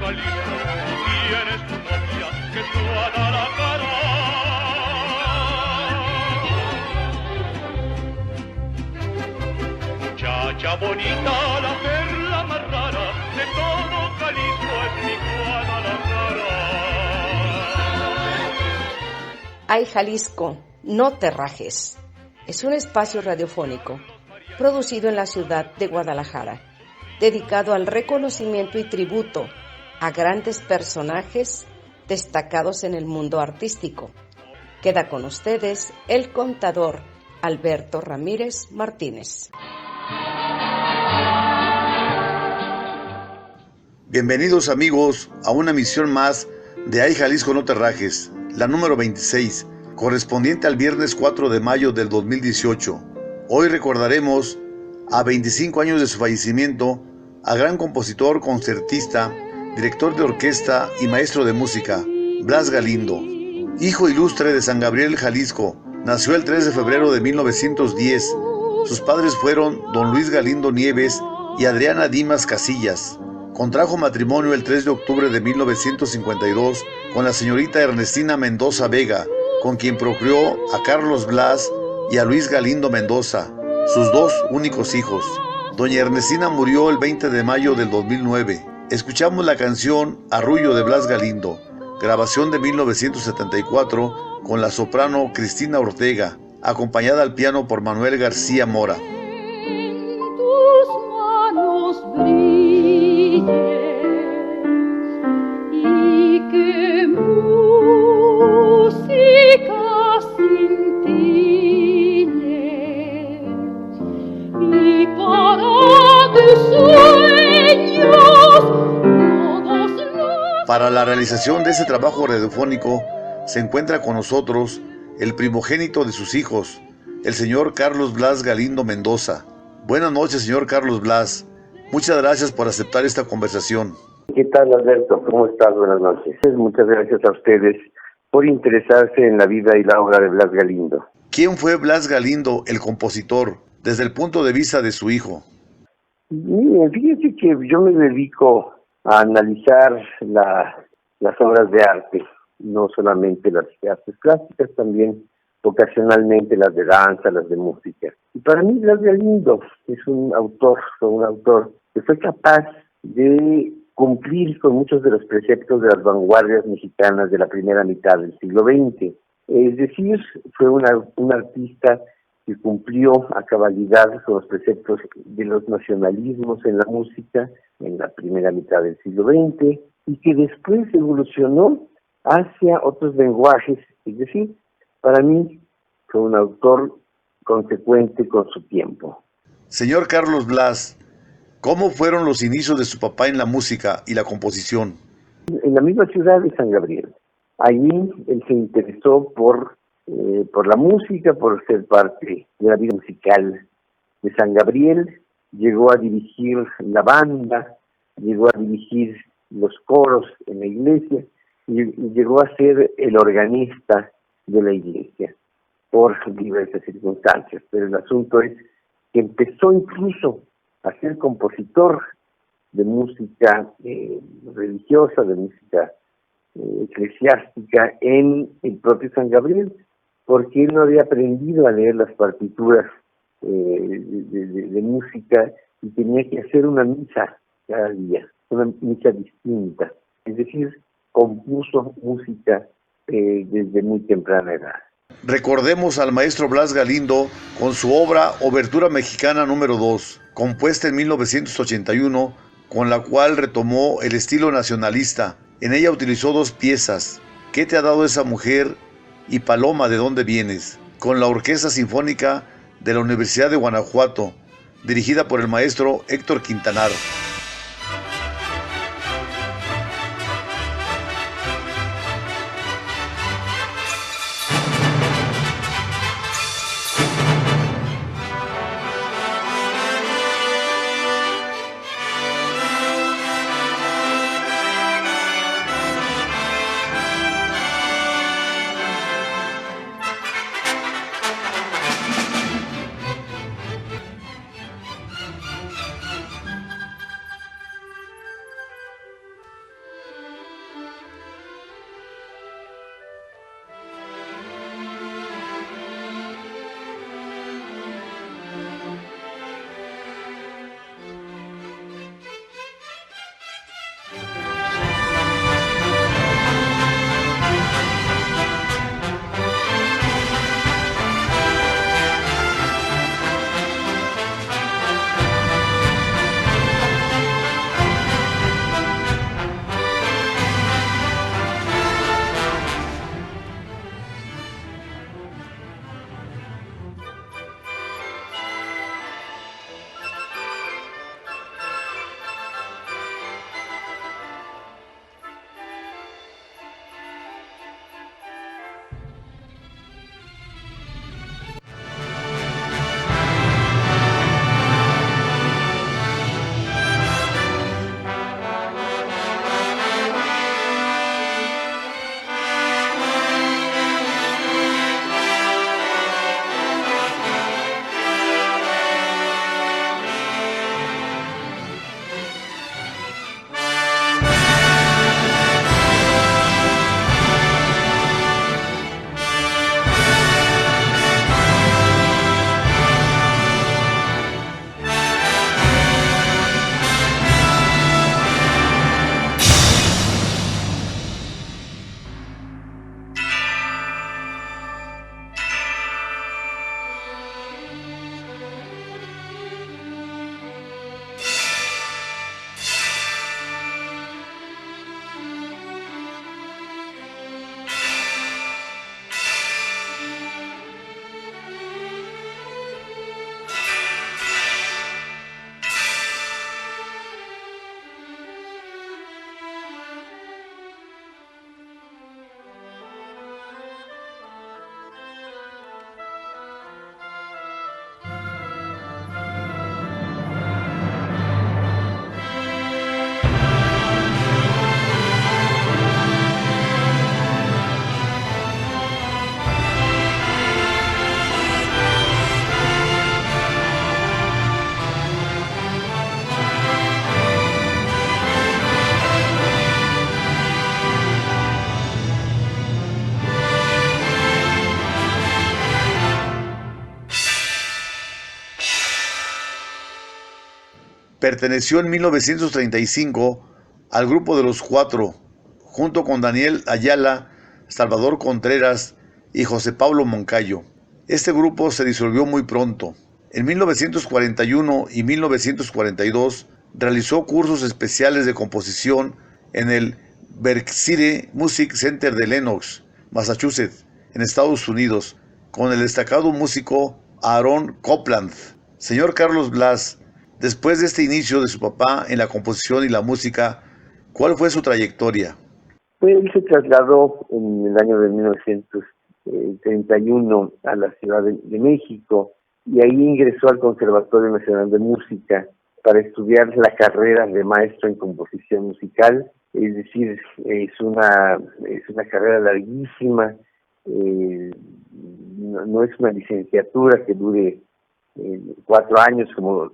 Jalisco, tienes tu novia que toda la cara. Muchacha bonita, la perla más rara de todo Jalisco es mi Guadalajara. Ay, Jalisco, no te rajes. Es un espacio radiofónico producido en la ciudad de Guadalajara, dedicado al reconocimiento y tributo a grandes personajes destacados en el mundo artístico. Queda con ustedes el contador Alberto Ramírez Martínez. Bienvenidos amigos a una emisión más de Ay Jalisco no te rajes, la número 26, correspondiente al viernes 4 de mayo del 2018. Hoy recordaremos, a 25 años de su fallecimiento, al gran compositor, concertista, director de orquesta y maestro de música, Blas Galindo. Hijo ilustre de San Gabriel, Jalisco, nació el 3 de febrero de 1910. Sus padres fueron don Luis Galindo Nieves y Adriana Dimas Casillas. Contrajo matrimonio el 3 de octubre de 1952 con la señorita Ernestina Mendoza Vega, con quien procreó a Carlos Blas y a Luis Galindo Mendoza, sus dos únicos hijos. Doña Ernestina murió el 20 de mayo del 2009. Escuchamos la canción Arrullo de Blas Galindo, grabación de 1974 con la soprano Cristina Ortega, acompañada al piano por Manuel García Mora. En tus manos y qué música cintile y para tus sueños todos los... Para la realización de este trabajo radiofónico se encuentra con nosotros el primogénito de sus hijos, el señor Carlos Blas Galindo Mendoza. Buenas noches, señor Carlos Blas. Muchas gracias por aceptar esta conversación. ¿Qué tal, Alberto? ¿Cómo estás? Buenas noches. Muchas gracias a ustedes por interesarse en la vida y la obra de Blas Galindo. ¿Quién fue Blas Galindo, el compositor, desde el punto de vista de su hijo? Miren, fíjense que yo me dedico a analizar las obras de arte, no solamente las artes plásticas, también ocasionalmente las de danza, las de música. Y para mí Blas Galindo es un autor que fue capaz de cumplir con muchos de los preceptos de las vanguardias mexicanas de la primera mitad del siglo XX. Es decir, fue un artista que cumplió a cabalidad con los preceptos de los nacionalismos en la música en la primera mitad del siglo XX y que después evolucionó hacia otros lenguajes. Es decir, para mí fue un autor consecuente con su tiempo. Señor Carlos Blas, ¿cómo fueron los inicios de su papá en la música y la composición? En la misma ciudad de San Gabriel. Allí él se interesó por la música, por ser parte de la vida musical de San Gabriel. Llegó a dirigir la banda, llegó a dirigir los coros en la iglesia y llegó a ser el organista de la iglesia por diversas circunstancias. Pero el asunto es que empezó incluso a ser compositor de música religiosa, de música eclesiástica en el propio San Gabriel, porque él no había aprendido a leer las partituras de música y tenía que hacer una misa cada día, una misa distinta. Es decir, compuso música desde muy temprana edad. Recordemos al maestro Blas Galindo con su obra Obertura Mexicana número 2, compuesta en 1981, con la cual retomó el estilo nacionalista. En ella utilizó dos piezas, ¿Qué te ha dado esa mujer? Y Paloma, ¿de dónde vienes?, con la Orquesta Sinfónica de la Universidad de Guanajuato, dirigida por el maestro Héctor Quintanar. Perteneció en 1935 al grupo de los Cuatro, junto con Daniel Ayala, Salvador Contreras y José Pablo Moncayo. Este grupo se disolvió muy pronto. En 1941 y 1942 realizó cursos especiales de composición en el Berkshire Music Center de Lenox, Massachusetts, en Estados Unidos, con el destacado músico Aaron Copland. Señor Carlos Blas, después de este inicio de su papá en la composición y la música, ¿cuál fue su trayectoria? Pues él se trasladó en el año de 1931 a la Ciudad de México y ahí ingresó al Conservatorio Nacional de Música para estudiar la carrera de maestro en composición musical. Es decir, es una carrera larguísima, no es una licenciatura que dure 4 años como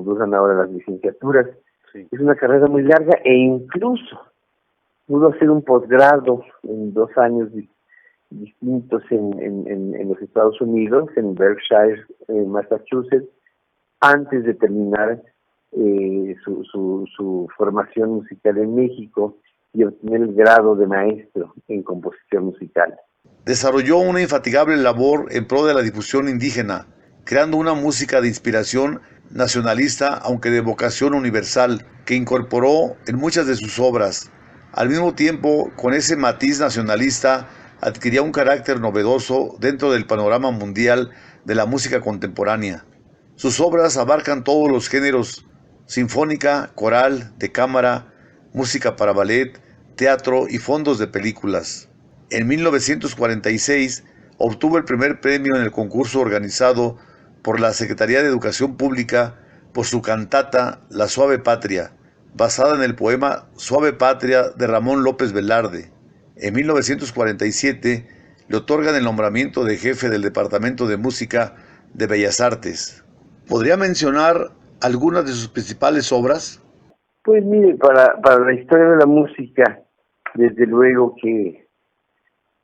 duran ahora las licenciaturas. Sí. Es una carrera muy larga e incluso pudo hacer un posgrado en 2 años distintos en los Estados Unidos, en Berkshire, Massachusetts, antes de terminar su formación musical en México y obtener el grado de maestro en composición musical. Desarrolló una infatigable labor en pro de la difusión indígena, creando una música de inspiración nacionalista, aunque de vocación universal, que incorporó en muchas de sus obras. Al mismo tiempo, con ese matiz nacionalista, adquiría un carácter novedoso dentro del panorama mundial de la música contemporánea. Sus obras abarcan todos los géneros: sinfónica, coral, de cámara, música para ballet, teatro y fondos de películas. En 1946 obtuvo el primer premio en el concurso organizado por la Secretaría de Educación Pública por su cantata La Suave Patria, basada en el poema Suave Patria de Ramón López Velarde. En 1947 le otorgan el nombramiento de jefe del Departamento de Música de Bellas Artes. ¿Podría mencionar algunas de sus principales obras? Pues mire, para la historia de la música, desde luego que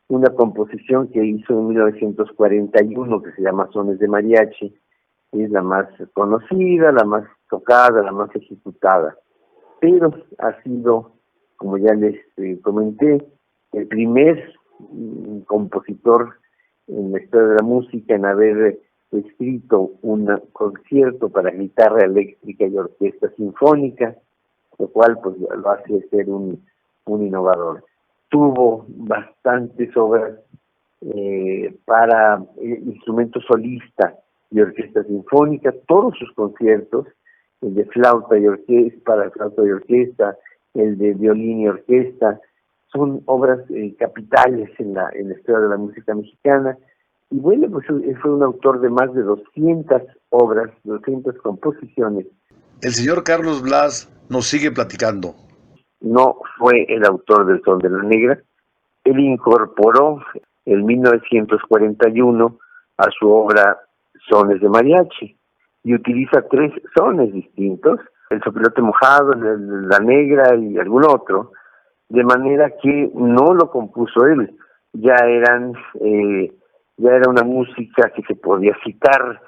una composición que hizo en 1941 que se llama Sones de Mariachi es la más conocida, la más tocada, la más ejecutada, pero ha sido, como ya les comenté, el primer compositor en la historia de la música en haber escrito un concierto para guitarra eléctrica y orquesta sinfónica, lo cual pues lo hace ser un innovador. Tuvo bastantes obras para instrumentos solista y orquesta sinfónica, todos sus conciertos, el de flauta y orquesta, para flauta y orquesta, el de violín y orquesta, son obras capitales en la historia de la música mexicana. Y bueno, pues él fue un autor de más de 200 obras, 200 composiciones. El señor Carlos Blas nos sigue platicando. No fue el autor del Son de la Negra. Él incorporó en 1941 a su obra Sones de Mariachi y utiliza 3 sones distintos, el sopilote mojado, la negra y algún otro, de manera que no lo compuso él, ya era una música que se podía citar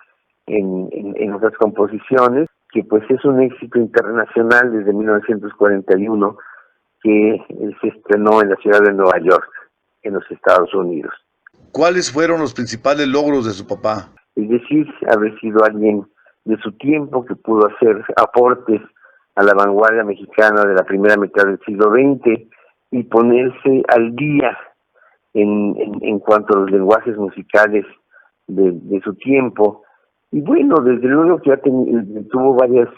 en otras composiciones, que pues es un éxito internacional desde 1941, que se estrenó en la ciudad de Nueva York, en los Estados Unidos. ¿Cuáles fueron los principales logros de su papá? Es decir, haber sido alguien de su tiempo que pudo hacer aportes a la vanguardia mexicana de la primera mitad del siglo XX y ponerse al día en cuanto a los lenguajes musicales de su tiempo. Y bueno, desde luego que ya tuvo varios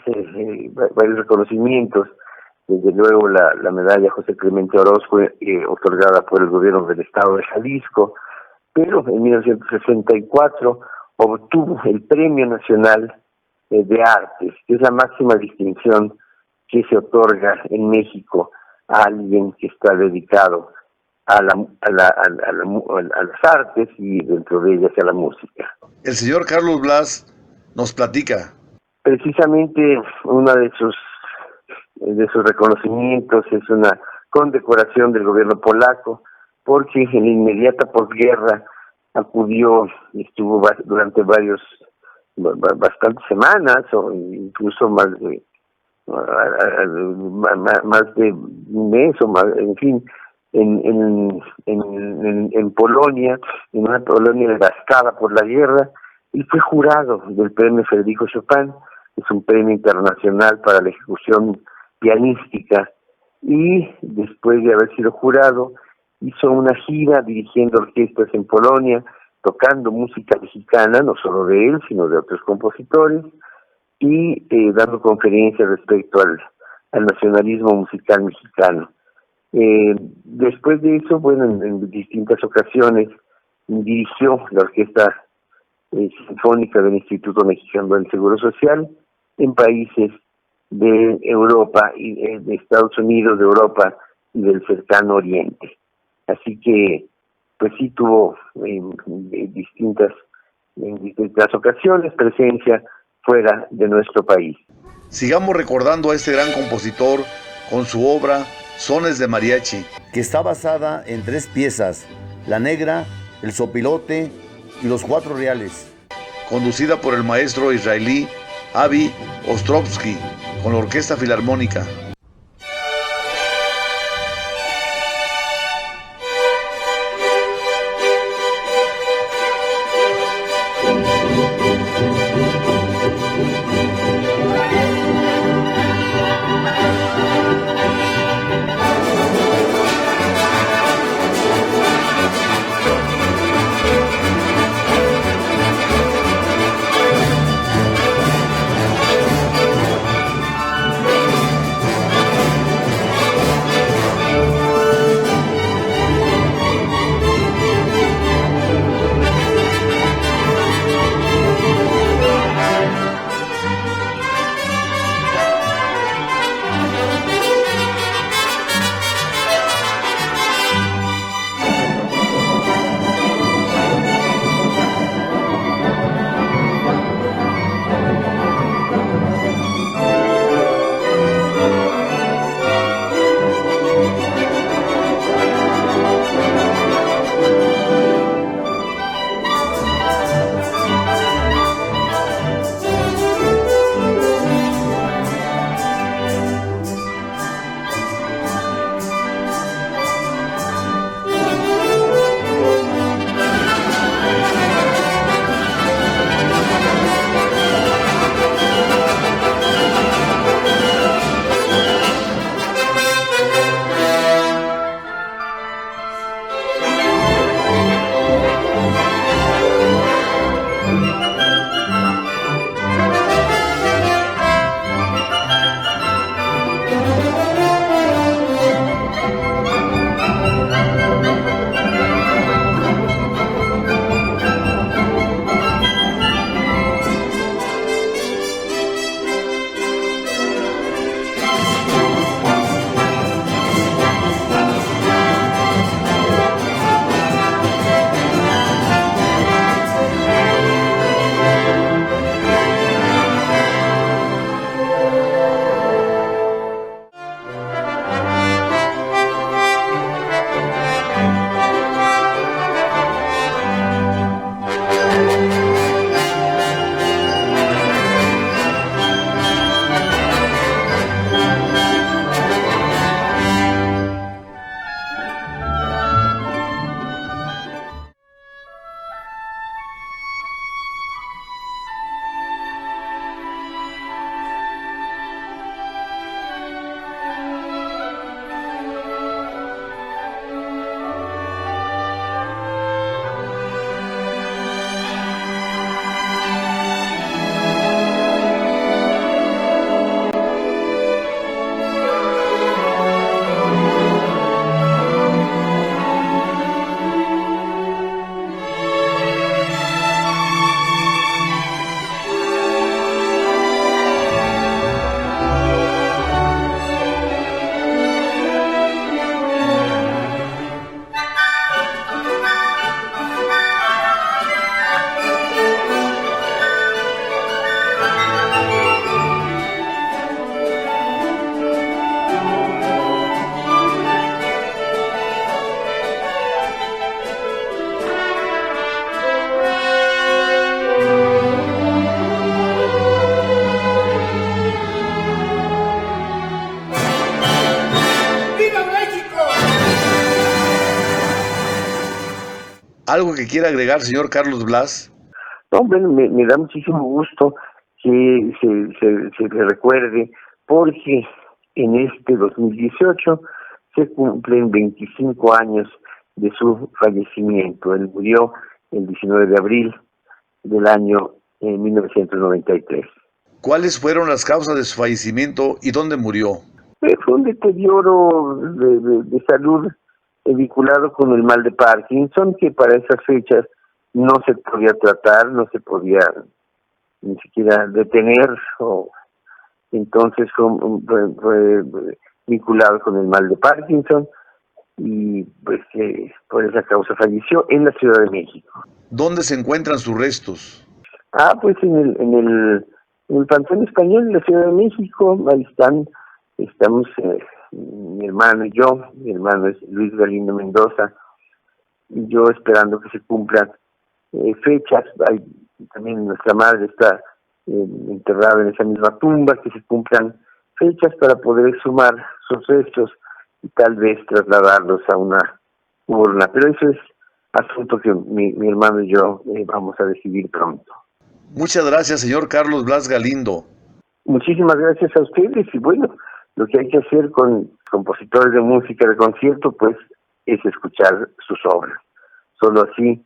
reconocimientos, desde luego la medalla José Clemente Orozco otorgada por el gobierno del estado de Jalisco, pero en 1964 obtuvo el Premio Nacional de Artes, que es la máxima distinción que se otorga en México a alguien que está dedicado a las artes y dentro de ellas a la música. El señor Carlos Blas nos platica. Precisamente uno de sus reconocimientos es una condecoración del gobierno polaco, porque en la inmediata posguerra estuvo durante varios bastantes semanas o incluso más de un mes o más, en fin, en Polonia, en una Polonia devastada por la guerra. Y fue jurado del premio Federico Chopin, es un premio internacional para la ejecución pianística, y después de haber sido jurado hizo una gira dirigiendo orquestas en Polonia, tocando música mexicana, no solo de él, sino de otros compositores, y dando conferencias respecto al nacionalismo musical mexicano. Después de eso, bueno, en distintas ocasiones dirigió la Orquesta Sinfónica del Instituto Mexicano del Seguro Social en países de Europa y de Estados Unidos, de Europa y del cercano Oriente. Así que, pues sí tuvo en distintas ocasiones presencia fuera de nuestro país. Sigamos recordando a este gran compositor con su obra Sones de Mariachi, que está basada en 3 piezas: La Negra, El Sopilote y Los 4 Reales, conducida por el maestro israelí Avi Ostrovsky con la Orquesta Filarmónica. ¿Algo que quiera agregar, señor Carlos Blas? No, bueno, me da muchísimo gusto que se recuerde, porque en este 2018 se cumplen 25 años de su fallecimiento. Él murió el 19 de abril del año 1993. ¿Cuáles fueron las causas de su fallecimiento y dónde murió? Fue un deterioro de salud vinculado con el mal de Parkinson, que para esas fechas no se podía tratar, no se podía ni siquiera detener, entonces fue vinculado con el mal de Parkinson y pues por esa causa falleció en la Ciudad de México. ¿Dónde se encuentran sus restos? Pues en el Panteón Español de la Ciudad de México, ahí estamos mi hermano y yo. Mi hermano es Luis Galindo Mendoza, y yo esperando que se cumplan fechas. También nuestra madre está enterrada en esa misma tumba, que se cumplan fechas para poder exhumar sus restos y tal vez trasladarlos a una urna. Pero eso es asunto que mi hermano y yo vamos a decidir pronto. Muchas gracias, señor Carlos Blas Galindo. Muchísimas gracias a ustedes, y bueno, lo que hay que hacer con compositores de música de concierto, pues, es escuchar sus obras. Solo así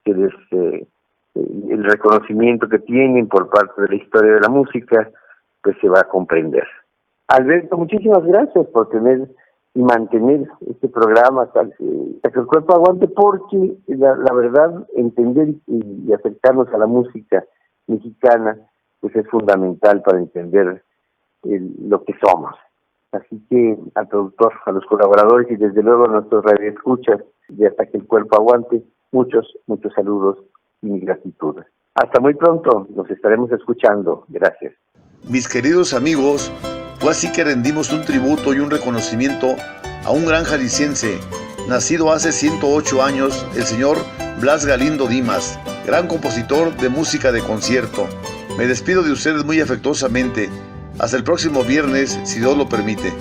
el reconocimiento que tienen por parte de la historia de la música, pues se va a comprender. Alberto, muchísimas gracias por tener y mantener este programa hasta que el cuerpo aguante, porque la verdad, entender y acercarnos a la música mexicana, pues es fundamental para entender lo que somos. Así que al productor, a los colaboradores y desde luego a nuestros radioescuchas de Hasta que el cuerpo aguante, muchos saludos y mi gratitud. Hasta muy pronto, nos estaremos escuchando. Gracias. Mis queridos amigos, fue así que rendimos un tributo y un reconocimiento a un gran jalisciense, nacido hace 108 años, el señor Blas Galindo Dimas, gran compositor de música de concierto. Me despido de ustedes muy afectuosamente. Hasta el próximo viernes, si Dios lo permite.